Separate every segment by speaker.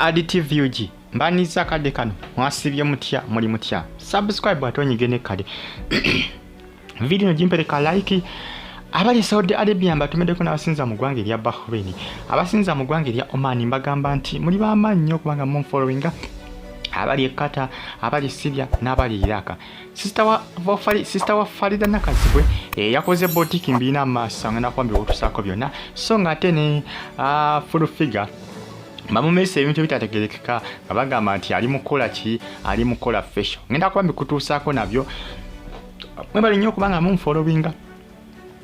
Speaker 1: additive yuji mbaniza kade kano mwasibye mutya muli mutya subscribe atonyigene kade video jimpereka like abali Saudi Arabia mbatumedeko n'abasinza mu ggwanga erya Bahrain abasinza mu ggwanga erya Oman mbagamba nti muli bamannyo kubanga mu followinga abali Qatar abali Syria n'abali Iraq sister wa Faridah Nakazibwe yakoze boutique mbina masanga nakwambye otusako byonna so ngate ne full figure bamumese ebintu bitategerekeka abagamba nti ali mukola fashion ngenda kwambye kutusako nabyo mwebali nnyo kubanga mu followinga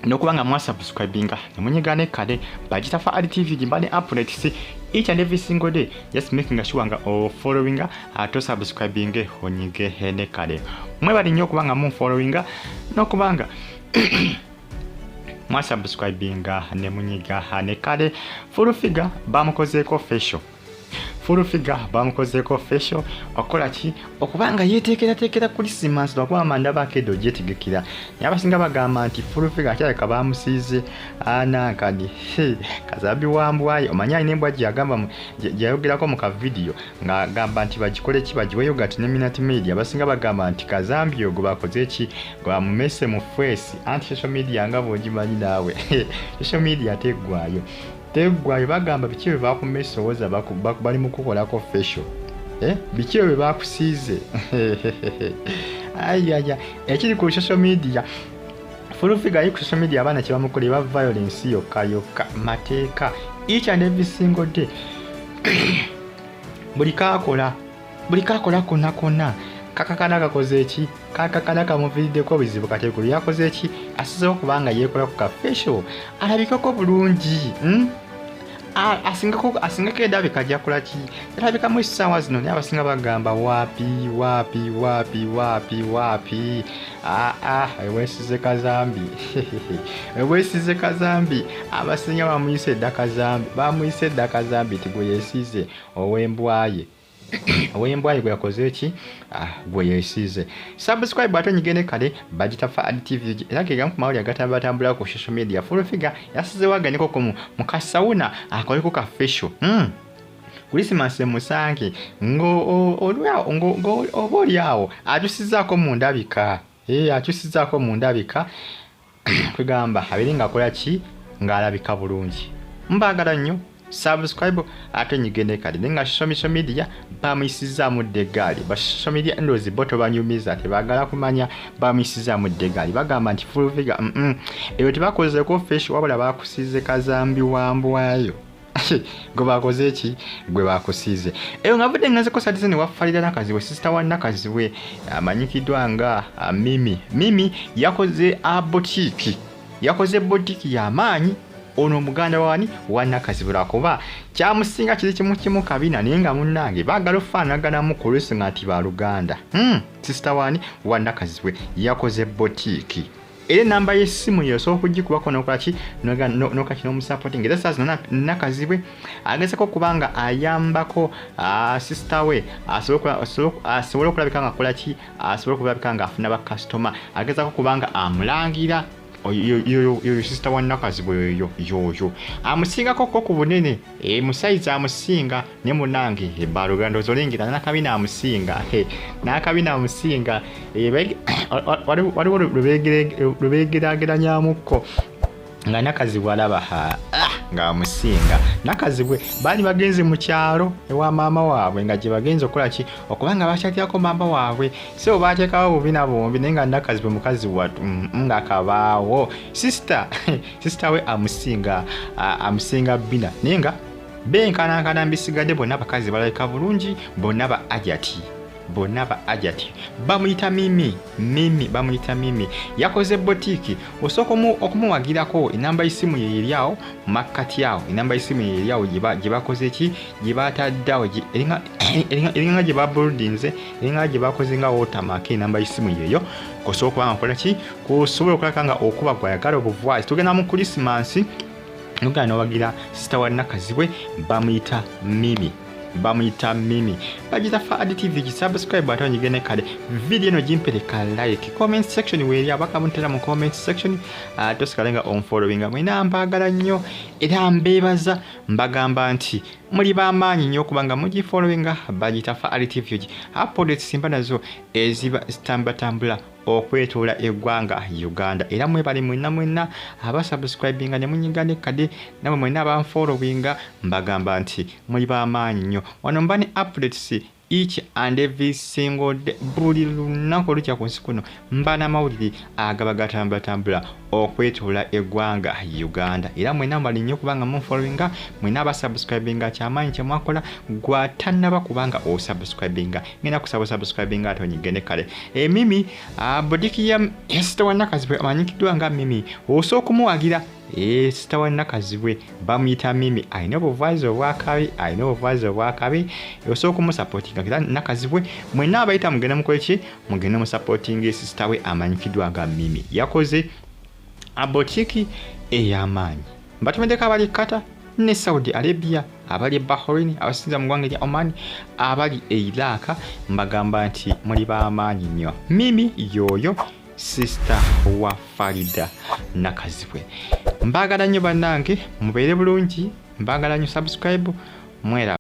Speaker 1: nokubanga mwasubscribinga nemunyigane kade bagita fa additive jimbane updates each and every single day just making sure nga followinga to subscribing onyige hene kade mwebali nnyo kubanga mu followinga nokubanga mwasubscribinga nemunyiga hane kade full figure bamukozeko facial okola ki okubanga yeteekera Christmas lwakuba amanda bakedo gyetegekera yabasinga bagamba nti full figure akyaleka bamusiize anankani Kazambi wambwaye omanya alina embwa gyagamba gyayogerako mu ka video nga gamba nti bagikole ki bagiwe yogurt ne minute media abasinga bagamba nti Kazambi ogwo bakoze ki gwamumese mu face anti social media nga bwogimanyi naawe social media teggwayo bagamba bikiwe bakumesowoza bali mukukolako facial bikiwe bakusiize ayaya ekiri ku social media full figure yi ku social media abana kibamukole ba violence yokka mateeka each and every single day buli kakola konna kakakana kakoze eki kakakana kamuvirideko bizibu katekulu yakoze eki asizeho kubanga yekola ku ka facial alabikako bulungi asingako edabika jakola ki alabika mu essaawa zino naye abasinga bagamba wapi ewesize Kazambi abasinga bamuyise edda Kazambi ti gwe yesize ow'embwaye gwe yakoze eki gwe yesize subscribe atonyigene kale bagita fa additive era kega ku mawuli agatambula ku social media full figure yasize waganiko ku mukasauna akoleko ka facial Christmas musange obolyawo atusizako mu ndabika kwegamba abiringa akola ki ng'alabika bulungi mbagala nnyo subscribe atonyigene kale nenga social media bamuyisiza mu degali social media ndozi boto banyumiza tebagala kumanya bamuyisiza mu degali bagamba nti full figure eyo tebakoze ko facial wabula bakusize Kazambi wambwayo gwe bakoze eki gwe bakusize eyo ngavudde ngaze ko sadize ne wa Faridah Nakazibwe sister wa Nakazibwe amanyikidwa nga Mimi yakoze boutique y'amaanyi ono muganda wani wa Nakazibwe kuba kyamusinga kiri kimu kabina naye nga munnange baagala ofaanaganamu ku lwesi ngati ba Luganda sister wani wa Nakazibwe yakoze boutique era namba y'essimu yoso okugikubako nokolaki nokaki n'omusupporting era saa zino Nakazibwe agezeko kubanga ayambako sister we asobole okulabika nga akolaki asobole okulabika nga afuna bakasitoma agezako kubanga amulangira yo sister wa Nakazibwe yo amusingako ku bunene musaiza amusinga ne munange baluganda ozolengira nakabina amusinga waliwo lubegeraageranyamuko nga Nakazibwe alaba nga amusinga Nakazibwe bali bagenze mu kyalo ewa maama waabwe nga gye bagenze okola ki okubanga bakyatyako maama waabwe so bateekawo bubina bombi naye nga Nakazibwe mukazi watu nga kabaawo sister we amusinga bina naye nga benkanankana mbisigadde bonna bakazi balabika bulungi bonna ba ajati bamuyita Mimi yakoze boutique osooka okumuwagirako enamba y'essimu ye eryawo makkati awo enamba y'essimu ye eryawo gye bakoze eki gye bataddawo eringa gye babuldinze eringa gye bakoze nga watermark enamba y'essimu yeeyo kosobola okubanga nkola ki kusobola okulabika nga okuba gwayagala obuvoice tugenda mu Christmas nogenda nowagira sister wa Nakazibwe bamuyita Mimi bagita Faridah TV subscribe ate onyigene kale video eno gimpereka like comment section weri abaka muntera mu comment section tosikalenga on following mwina mbagala nnyo era mbebaza mbagamba nti muli bamaanyi nnyo kubanga mugi following bagita Faridah TV updates simba nazo eziba tambula okwetoola eggwanga Uganda era mwe bali mwenna abasubscribinga ne munyigane kade namwe mwenna abanfollowinga mbagamba nti muli bamaanyi nnyo wano mbani updates each and every single day buli lunaku olukya ku nsi kuno mbana amawulire agaba gatambula okwetoola eggwanga Uganda era mwenna mbali nnyo kubanga munfollowinga mwenna abasubscribinga kyamaanyi kye mwakola gwatannaba kubanga osubscribinga ngenda kusaba subscribinga ate onyigene kale mimi bodiki ya Faridah Nakazibwe amanyikiddwa nga Mimi osooka kumuwagira Faridah Nakazibwe bamuyita Mimi alina obuvazi obwakabi osooka kumusupportinga era Nakazibwe mwenna abayita mugenda mukoleki mugenda musupportinga sister we amanyikiddwa nga Mimi yakoze abotiki ey'amaanyi batumedeka abali Qatar ne Saudi Arabia abali Bahrain abasinza mu ggwanga lya Oman abali Iraq mbagamba nti muli b'amaanyi nnyo Mimi yoyo sister wa Faridah Nakazibwe mbagala nnyo bannange mubeere bulungi mbagala nnyo subscribe mwera